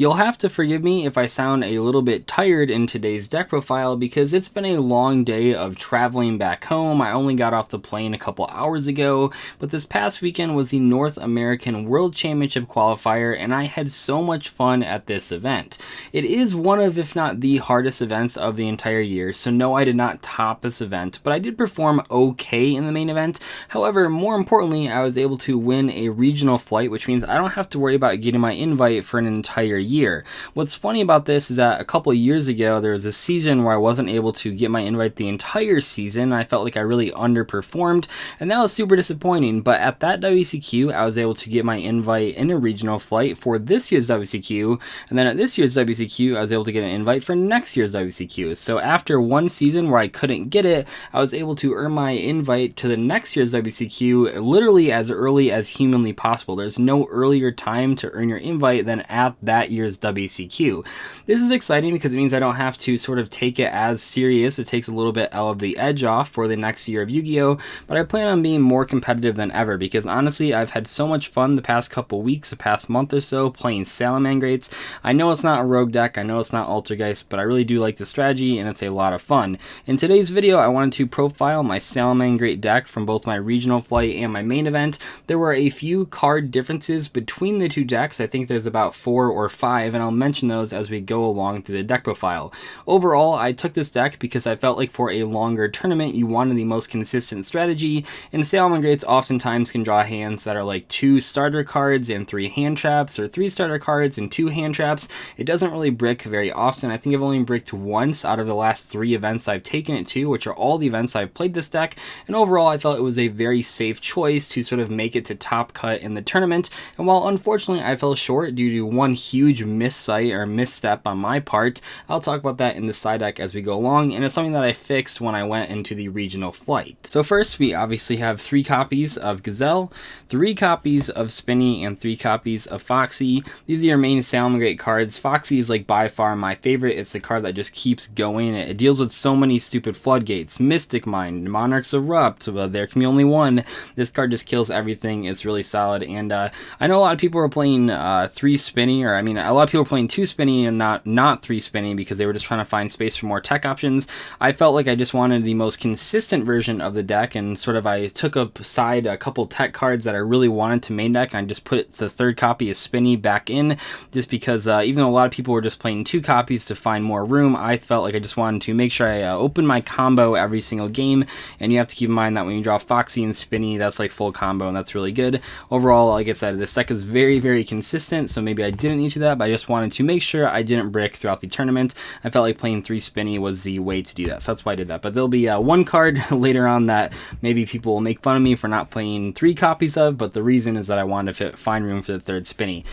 You'll have to forgive me if I sound a little bit tired in today's deck profile because it's been a long day of traveling back home. I only got off the plane a couple hours ago, but this past weekend was the North American World Championship qualifier and I had so much fun at this event. It is one of, if not the hardest events of the entire year, so no, I did not top this event, but I did perform okay in the main event. However, more importantly, I was able to win a regional flight, which means I don't have to worry about getting my invite for an entire year. What's funny about this is that a couple of years ago there was a season where I wasn't able to get my invite the entire season. I felt like I really underperformed and that was super disappointing, but at that WCQ I was able to get my invite in a regional flight for this year's WCQ, and then at this year's WCQ I was able to get an invite for next year's WCQ. So after one season where I couldn't get it, I was able to earn my invite to the next year's WCQ literally as early as humanly possible. There's no earlier time to earn your invite than at that year's WCQ. This is exciting because it means I don't have to sort of take it as serious. It takes a little bit of the edge off for the next year of Yu-Gi-Oh! But I plan on being more competitive than ever because honestly I've had so much fun the past couple weeks, the past month or so playing Salamangreats. I know it's not a rogue deck, I know it's not Altergeist, but I really do like the strategy and it's a lot of fun. In today's video I wanted to profile my Salamangreat deck from both my regional flight and my main event. There were a few card differences between the two decks. I think there's about 4 or 5 and I'll mention those as we go along through the deck profile. Overall, I took this deck because I felt like for a longer tournament you wanted the most consistent strategy, and Salamangreats oftentimes can draw hands that are like 2 starter cards and 3 hand traps, or 3 starter cards and 2 hand traps. It doesn't really brick very often. I think I've only bricked once out of the last 3 events I've taken it to, which are all the events I've played this deck, and overall I felt it was a very safe choice to sort of make it to top cut in the tournament. And while unfortunately I fell short due to one huge misstep on my part, I'll talk about that in the side deck as we go along, and it's something that I fixed when I went into the regional flight. So first we obviously have 3 copies of Gazelle, 3 copies of Spinny, and 3 copies of Foxy. These are your main Salamangreat cards. Foxy is like by far my favorite. It's the card that just keeps going. It deals with so many stupid floodgates, Mystic Mind, Monarchs Erupt, there can be only one. This card just kills everything. It's really solid, and I know a lot of people are playing 3 Spinny, or I mean a lot of people are playing 2 Spinny and not 3 Spinny because they were just trying to find space for more tech options. I felt like I just wanted the most consistent version of the deck, and sort of I took aside a couple tech cards that I really wanted to main deck and I just put the 3rd copy of Spinny back in, just because even though a lot of people were just playing 2 copies to find more room, I felt like I just wanted to make sure I open my combo every single game, and you have to keep in mind that when you draw Foxy and Spinny, that's like full combo and that's really good. Overall, like I said, this deck is very, very consistent, so maybe I didn't need to do that, but I just wanted to make sure I didn't brick throughout the tournament. I felt like playing 3 Spinny was the way to do that, so that's why I did that. But there'll be one card later on that maybe people will make fun of me for not playing 3 copies of, but the reason is that I wanted to find room for the 3rd Spinny.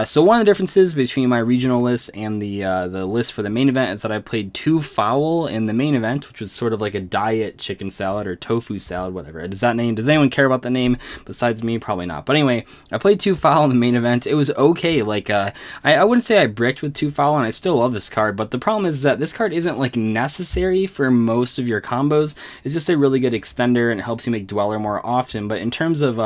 So one of the differences between my regional list and the list for the main event is that I played 2 Fowl in the main event, which was sort of like a diet chicken salad or tofu salad, whatever. Does anyone care about the name besides me? Probably not. But anyway, I played 2 Fowl in the main event. It was okay. Like I wouldn't say I bricked with 2 Fowl, and I still love this card, but the problem is that this card isn't like necessary for most of your combos. It's just a really good extender and it helps you make Dweller more often. But in terms of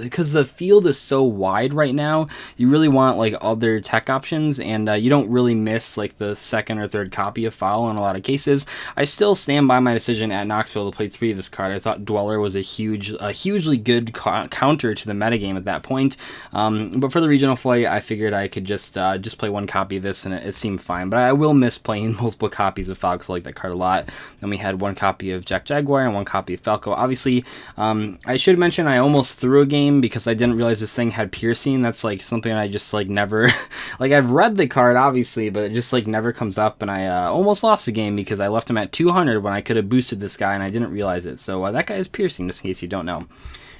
because the field is so wide right now, you really want like other tech options, and you don't really miss like the 2nd or 3rd copy of Fowl in a lot of cases. I still stand by my decision at Knoxville to play 3 of this card. I thought Dweller was a hugely good counter to the metagame at that point. But for the regional flight, I figured I could just play 1 copy of this, and it seemed fine. But I will miss playing multiple copies of Fowl because I like that card a lot. Then we had 1 copy of Jack Jaguar and 1 copy of Falco. Obviously, I should mention I almost threw a game because I didn't realize this thing had piercing. That's like something I just like never like I've read the card obviously, but it just like never comes up, and I almost lost the game because I left him at 200 when I could have boosted this guy and I didn't realize it. So that guy is piercing, just in case you don't know.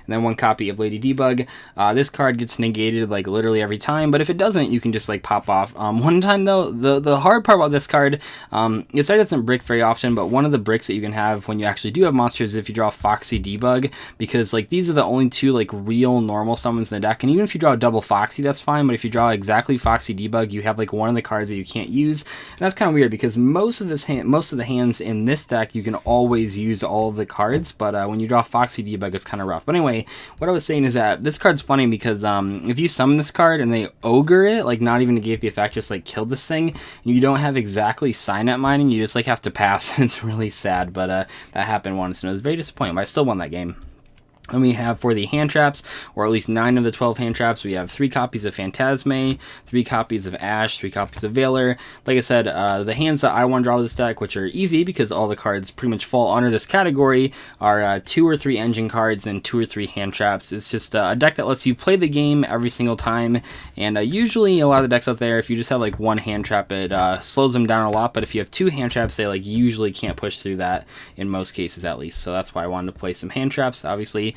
And then 1 copy of Lady Debug. This card gets negated like literally every time, but if it doesn't, you can just like pop off. One time though, the hard part about this card, it doesn't brick very often, but one of the bricks that you can have when you actually do have monsters is if you draw Foxy Debug, because like these are the only 2 like real normal summons in the deck, and even if you draw a double Foxy, that's fine, but if you draw exactly Foxy Debug, you have like one of the cards that you can't use, and that's kind of weird because most of the hands in this deck you can always use all of the cards, but when you draw Foxy Debug, it's kind of rough. But anyway, anyway, what I was saying is that this card's funny because if you summon this card and they ogre it, like not even to give the effect, just like kill this thing, and you don't have exactly Signet Mining, you just like have to pass. It's really sad, but that happened once and it was very disappointing, but I still won that game. And we have for the hand traps, or at least 9 of the 12 hand traps, we have 3 copies of Phantasme, 3 copies of Ash, 3 copies of Veiler. Like I said, the hands that I want to draw with this deck, which are easy because all the cards pretty much fall under this category, are 2 or 3 engine cards and 2 or 3 hand traps. It's just a deck that lets you play the game every single time, and usually a lot of the decks out there, if you just have like 1 hand trap, it slows them down a lot, but if you have 2 hand traps, they like usually can't push through that in most cases at least. So that's why I wanted to play some hand traps, obviously.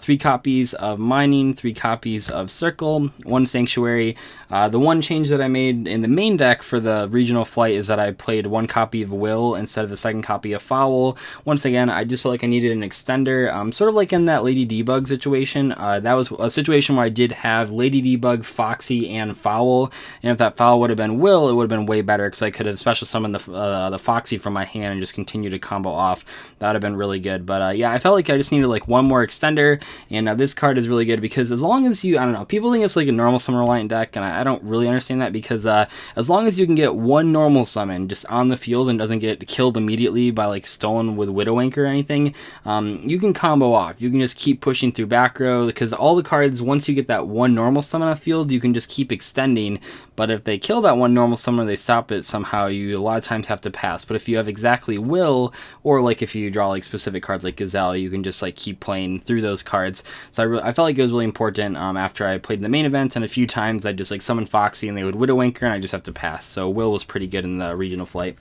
3 copies of Mining, 3 copies of Circle, 1 Sanctuary. The one change that I made in the main deck for the regional flight is that I played 1 copy of Will instead of the 2nd copy of Foul. Once again, I just felt like I needed an extender, sort of like in that Lady Debug situation. That was a situation where I did have Lady Debug, Foxy, and Foul, and if that Foul would have been Will, it would have been way better because I could have special summoned the Foxy from my hand and just continue to combo off. That would have been really good, but yeah, I felt like I just needed like 1 more extender. And this card is really good because as long as you, I don't know, people think it's like a normal summon reliant deck, and I don't really understand that because as long as you can get 1 normal summon just on the field and doesn't get killed immediately by like stolen with Widow Anchor or anything, you can combo off. You can just keep pushing through back row because all the cards, once you get that 1 normal summon on the field, you can just keep extending. But if they kill that 1 normal summoner, they stop it somehow, you a lot of times have to pass. But if you have exactly Will, or like if you draw like specific cards like Gazelle, you can just like keep playing through those cards. So I felt like it was really important after I played in the main event, and a few times I'd just like summon Foxy and they would Widow Anchor and I just have to pass. So Will was pretty good in the regional flight.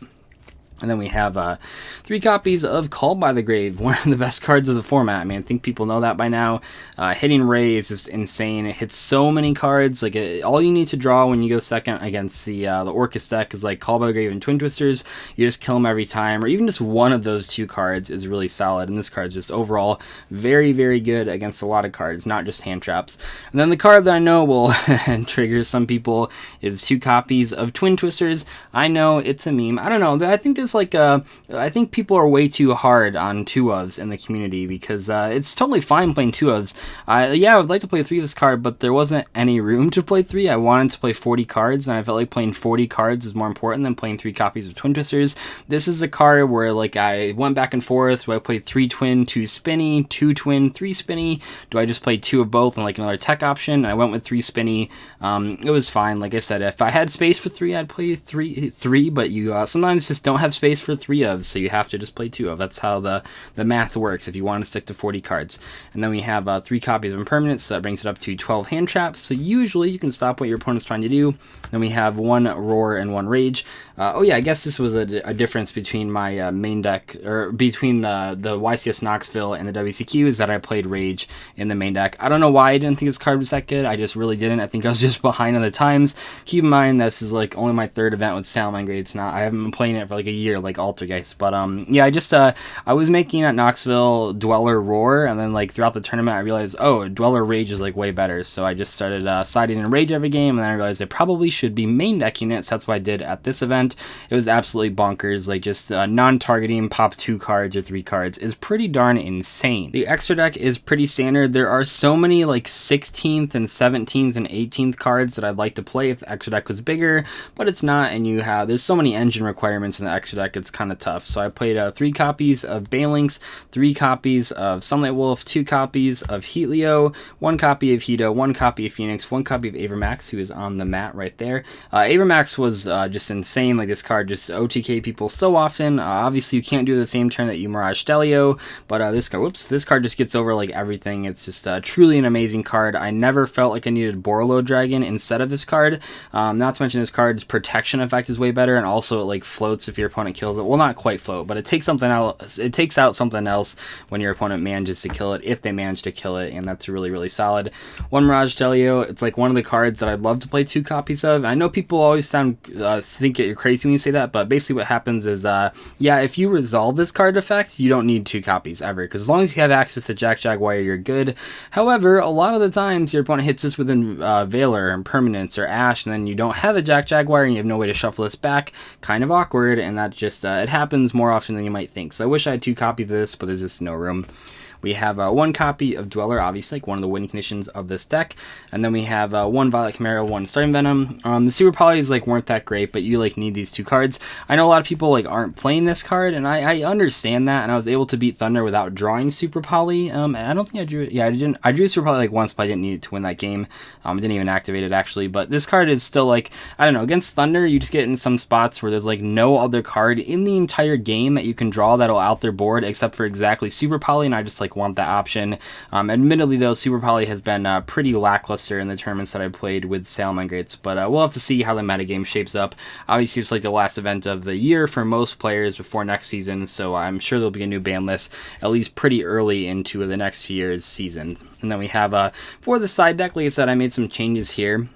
And then we have 3 copies of Called by the Grave, one of the best cards of the format. I mean, I think people know that by now. Hitting Ray is just insane. It hits so many cards. Like all you need to draw when you go second against the Orcus deck is like Called by the Grave and Twin Twisters. You just kill them every time, or even just one of those 2 cards is really solid. And this card is just overall very, very good against a lot of cards, not just hand traps. And then the card that I know will trigger some people is 2 copies of Twin Twisters. I know it's a meme. I don't know. I think there's like I think people are way too hard on 2-ofs in the community because it's totally fine playing 2-ofs. Yeah, I would like to play 3 of this card, but there wasn't any room to play 3. I wanted to play 40 cards, and I felt like playing 40 cards is more important than playing 3 copies of Twin Twisters. This is a card where like I went back and forth. Do I play 3 twin, 2 spinny, 2 twin, 3 spinny? Do I just play 2 of both and like another tech option? And I went with 3 spinny. It was fine. Like I said, if I had space for 3, I'd play 3, but you sometimes just don't have space for 3 of, so you have to just play 2 of. That's how the math works if you want to stick to 40 cards. And then we have 3 copies of Impermanence, so that brings it up to 12 hand traps, so usually you can stop what your opponent's trying to do. Then we have 1 Roar and 1 Rage. Oh yeah, I guess this was a difference between my main deck, or between the YCS Knoxville and the WCQ, is that I played Rage in the main deck. I don't know why I didn't think this card was that good. I just really didn't. I think I was just behind on the times. Keep in mind, this is like only my 3rd event with Salamangreats. I haven't been playing it for like a year like Altergeist. But yeah, I was making at Knoxville Dweller Roar, and then like throughout the tournament I realized, oh, Dweller Rage is like way better. So I just started siding in Rage every game, and then I realized I probably should be main decking it, so that's what I did at this event. It was absolutely bonkers. Like just non-targeting, pop 2 cards or 3 cards is pretty darn insane. The extra deck is pretty standard. There are so many like 16th and 17th and 18th cards that I'd like to play if the extra deck was bigger, but it's not, and there's so many engine requirements in the extra deck, it's kind of tough. So I played 3 copies of Banelinks, 3 copies of Sunlight Wolf, 2 copies of Heatleo, 1 copy of Hito, 1 copy of Phoenix, 1 copy of Avermax, who is on the mat right there. Avermax was just insane. Like this card just OTK people so often. Obviously you can't do the same turn that you Mirage Stelio, but this card just gets over like everything. It's just truly an amazing card. I never felt like I needed Borolo Dragon instead of this card. Not to mention this card's protection effect is way better, and also it like floats if your opponent kills it. Well, not quite float, but it takes something else. It takes out something else when your opponent manages to kill it, if they manage to kill it, and that's really, really solid. 1 Mirage Stelio, it's like one of the cards that I'd love to play 2 copies of. I know people always think you're crazy when you say that, but basically what happens is, yeah, if you resolve this card effect, you don't need 2 copies ever, because as long as you have access to Jack Jaguar, you're good. However, a lot of the times your opponent hits this within Veiler, Impermanence, or Ash, and then you don't have the Jack Jaguar, and you have no way to shuffle this back. Kind of awkward, and that just, it happens more often than you might think. So I wish I had 2 copies of this, but there's just no room. We have one copy of Dweller, obviously, like one of the winning conditions of this deck. And then we have one Violet Chimera, one Starting Venom. The Super Polys like weren't that great, but you like need these two cards. I know a lot of people like aren't playing this card, and I understand that, and I was able to beat Thunder without drawing Super Poly. And I don't think I drew it. Yeah, I drew Super Poly like once, but I didn't need it to win that game. I didn't even activate it actually, but this card is still like, I don't know, against Thunder, you just get in some spots where there's like no other card in the entire game that you can draw that'll out their board except for exactly Super Poly, and I just like want that option. Admittedly though, Super Poly has been pretty lackluster in the tournaments that I played with Salamangreats, but we'll have to see how the metagame shapes up. Obviously it's like the last event of the year for most players before next season, so I'm sure there'll be a new ban list at least pretty early into the next year's season. And then we have for the side deck, like I said, I made some changes here.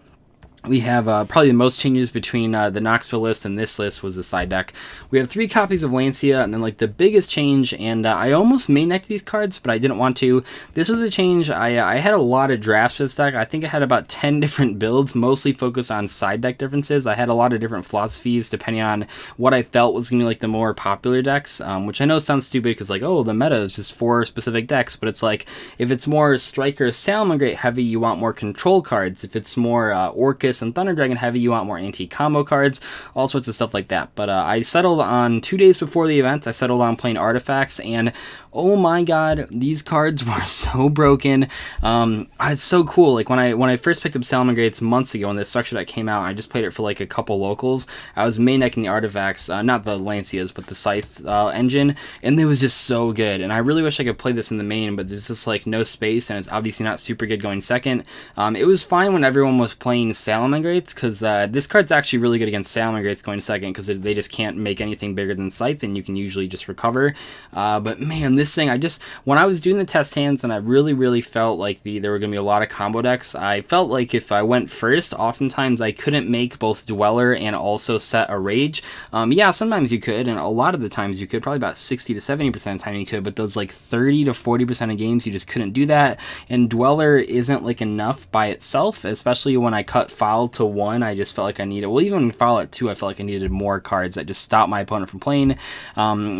We have probably the most changes between the NAWCQ list and this list was the side deck. We have 3 copies of Lancia, and then like the biggest change, and I almost main decked these cards, but I didn't want to. This was a change. I had a lot of drafts for this deck. I think I had about 10 different builds, mostly focused on side deck differences. I had a lot of different philosophies depending on what I felt was going to be like the more popular decks, which I know sounds stupid because like, oh, the meta is just 4 specific decks, but it's like, if it's more Striker Salamangreat heavy, you want more control cards. If it's more Orcus and Thunder Dragon heavy, you want more anti-combo cards, all sorts of stuff like that. But I settled on 2 days before the event, I settled on playing artifacts, and oh my god, these cards were so broken. It's so cool. Like when I first picked up Salamangreats months ago when the structure deck came out, I just played it for like a couple locals. I was main decking the artifacts, not the Lancias, but the Scythe engine, and it was just so good. And I really wish I could play this in the main, but there's just like no space, and it's obviously not super good going second. It was fine when everyone was playing Salamangreats, because this card's actually really good against Salamangreats going second, because they just can't make anything bigger than Scythe, and you can usually just recover. But man, this thing, when I was doing the test hands and I really felt like there were going to be a lot of combo decks, I felt like if I went first, oftentimes I couldn't make both Dweller and also set a Rage. Yeah, sometimes you could, and a lot of the times you could, probably about 60 to 70% of the time you could, but those like 30 to 40% of games you just couldn't do that, and Dweller isn't like enough by itself, especially when I cut Foul to 1, I just felt like I needed, well, even Foul at 2, I felt like I needed more cards that just stopped my opponent from playing.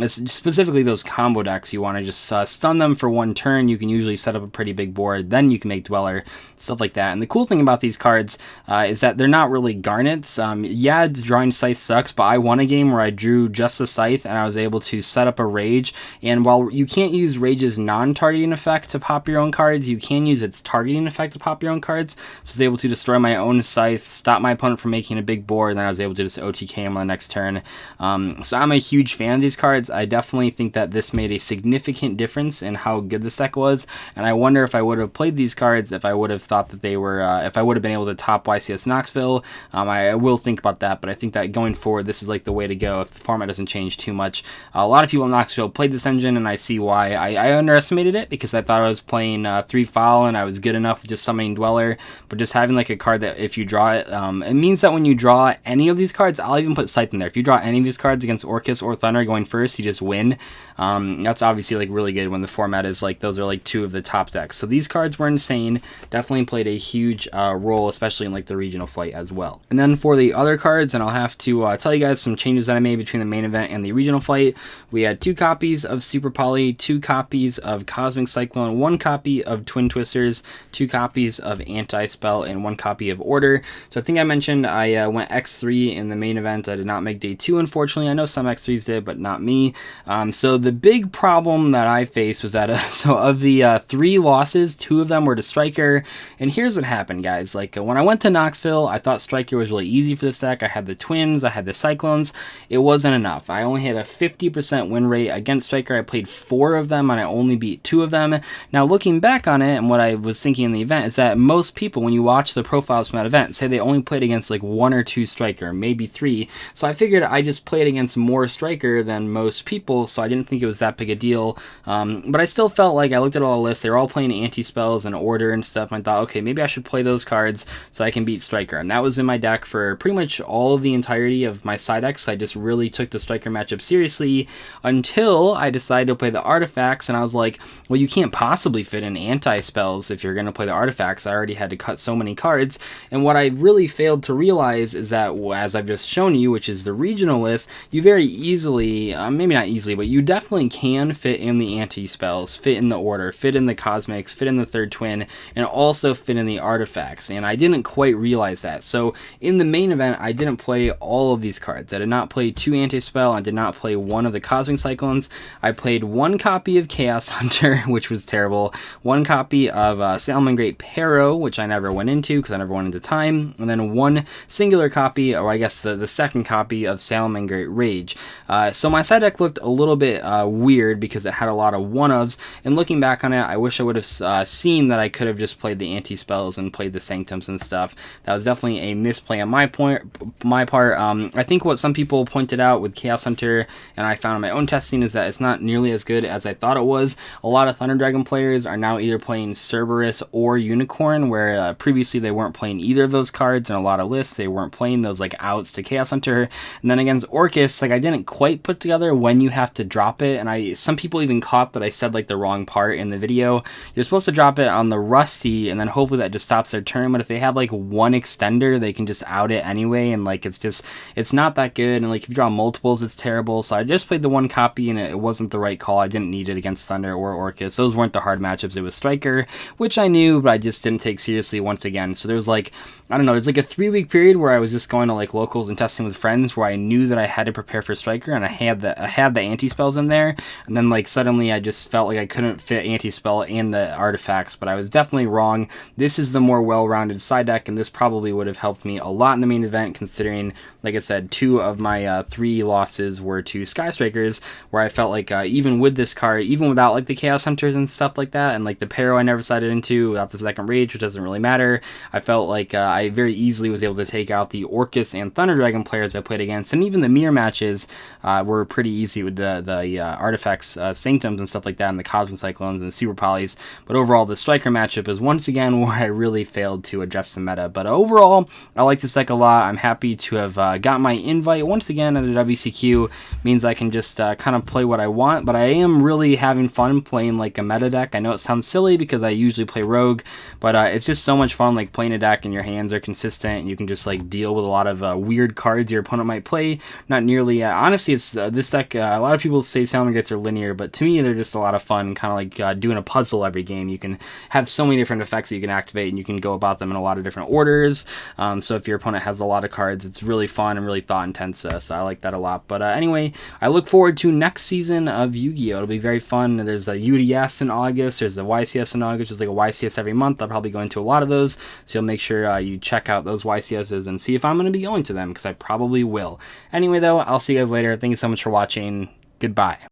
Specifically those combo decks, you want to just stun them for 1 turn. You can usually set up a pretty big board, then you can make Dweller, stuff like that. And the cool thing about these cards is that they're not really garnets. Yeah, drawing Scythe sucks, but I won a game where I drew just a Scythe and I was able to set up a Rage, and while you can't use Rage's non-targeting effect to pop your own cards, you can use its targeting effect to pop your own cards. So I was able to destroy my own Scythe, stop my opponent from making a big board, and then I was able to just OTK him on the next turn. So I'm a huge fan of these cards. I definitely think that this made a significant difference in how good this deck was, and I wonder if I would have played these cards if I would have thought that they were, if I would have been able to top YCS Knoxville. I will think about that, but I think that going forward, this is like the way to go if the format doesn't change too much. A lot of people in Knoxville played this engine, and I see why. I underestimated it because I thought I was playing 3 Foul and I was good enough with just summoning Dweller, but just having like a card that if you draw it, it means that when you draw any of these cards, I'll even put Scythe in there. If you draw any of these cards against Orcus or Thunder going first, you just win. That's obviously like really good when the format is like, those are like 2 of the top decks. So these cards were insane. Definitely played a huge role, especially in like the regional flight as well. And then for the other cards, and I'll have to tell you guys some changes that I made between the main event and the regional flight. We had 2 copies of Super Poly, 2 copies of Cosmic Cyclone, 1 copy of Twin Twisters, 2 copies of Anti-Spell, and 1 copy of Order. So I think I mentioned I went X3 in the main event. I did not make day 2, unfortunately. I know some X3s did, but not me. So the big problem that I faced was that so of the 3 losses, 2 of them were to Striker. And here's what happened, guys. Like when I went to Knoxville, I thought Striker was really easy for this deck. I had the Twins, I had the Cyclones. It wasn't enough. I only had a 50% win rate against Striker. I played 4 of them and I only beat 2 of them. Now looking back on it, and what I was thinking in the event is that most people, when you watch the profiles from that event, say they only played against like 1 or 2 Striker, maybe 3. So I figured I just played against more Striker than most people, so I didn't think it was that big a deal. But I still felt like I looked at all the lists, they were all playing anti-spells and Order and stuff, and I thought, okay, maybe I should play those cards so I can beat Striker. And that was in my deck for pretty much all of the entirety of my side decks. I just really took the Striker matchup seriously until I decided to play the artifacts, and I was like, well, you can't possibly fit in anti-spells if you're going to play the artifacts. I already had to cut so many cards, and what what I really failed to realize is that, as I've just shown you, which is the regional list, you very easily, maybe not easily, but you definitely can fit in the anti-spells, fit in the order, fit in the cosmics, fit in the third twin, and also fit in the artifacts, and I didn't quite realize that. So in the main event, I didn't play all of these cards. I did not play 2 anti-spell, I did not play 1 of the cosmic cyclones. I played 1 copy of Chaos Hunter, which was terrible, 1 copy of Salamangreat Pero, which I never went into because I never went into time, and then 1 singular copy, or I guess the second copy of Salamangreat Rage. So my side deck looked a little bit weird because it had a lot of one-ofs, and looking back on it, I wish I would have seen that I could have just played the anti-spells and played the sanctums and stuff. That was definitely a misplay on my part. I think what some people pointed out with Chaos Hunter, and I found in my own testing, is that it's not nearly as good as I thought it was. A lot of Thunder Dragon players are now either playing Cerberus or Unicorn, where previously they weren't playing either of those cards. In a lot of lists, they weren't playing those like outs to Chaos Hunter. And then against Orcus, like I didn't quite put together when you have to drop it, and some people even caught that I said like the wrong part in the video. You're supposed to drop it on the Rusty, and then hopefully that just stops their turn. But if they have like 1 extender, they can just out it anyway, and like it's not that good. And like if you draw multiples, it's terrible. So I just played the 1 copy, and it wasn't the right call. I didn't need it against Thunder or Orcus. Those weren't the hard matchups. It was Striker, which I knew, but I just didn't take seriously once again. So there's like, I don't know, there's like a 3-week period where I was just going to like locals and testing with friends, where I knew that I had to prepare for Striker, and I had the anti-spells in there, and then like suddenly I just felt like I couldn't fit anti-spell and the artifacts. But I was definitely wrong. This is the more well-rounded side deck, and this probably would have helped me a lot in the main event, considering, like I said, 2 of my 3 losses were to Sky Strikers, where I felt like even with this card, even without like the Chaos Hunters and stuff like that, and like the Pero I never sided into, without the second Rage, which doesn't really matter, I felt like I very easily was able to take out the Orcus and Thunder Dragon players I played against, and even the mirror matches were pretty easy with the artifacts, sanctums and stuff like that, and the Cosmic Cyclones and the Super Polys. But overall, the Striker matchup is once again where I really failed to adjust the meta. But overall, I like this deck a lot. I'm happy to have got my invite once again at a WCQ. Means I can just kind of play what I want, but I am really having fun playing like a meta deck. I know it sounds silly because I usually play Rogue, but it's just so much fun like playing a deck and your hands are consistent, and you can just like deal with a lot of weird cards your opponent might play. Not nearly, honestly, it's this deck, a lot of people say Salamangreats are linear, but to me they're just a lot of fun, kind of like doing a puzzle every game. You can have so many different effects that you can activate, and you can go about them in a lot of different orders. So if your opponent has a lot of cards, it's really fun and really thought intense, so I like that a lot. But anyway, I look forward to next season of Yu-Gi-Oh! It'll be very fun. There's a UDS in August, there's a YCS in August, there's like a YCS every month. I'll probably go into a lot of those, so you'll make sure you check out those YCSs and see if I'm going to be going to them, because I probably will. Anyway though, I'll see you guys later. Thank you so much for watching. Goodbye.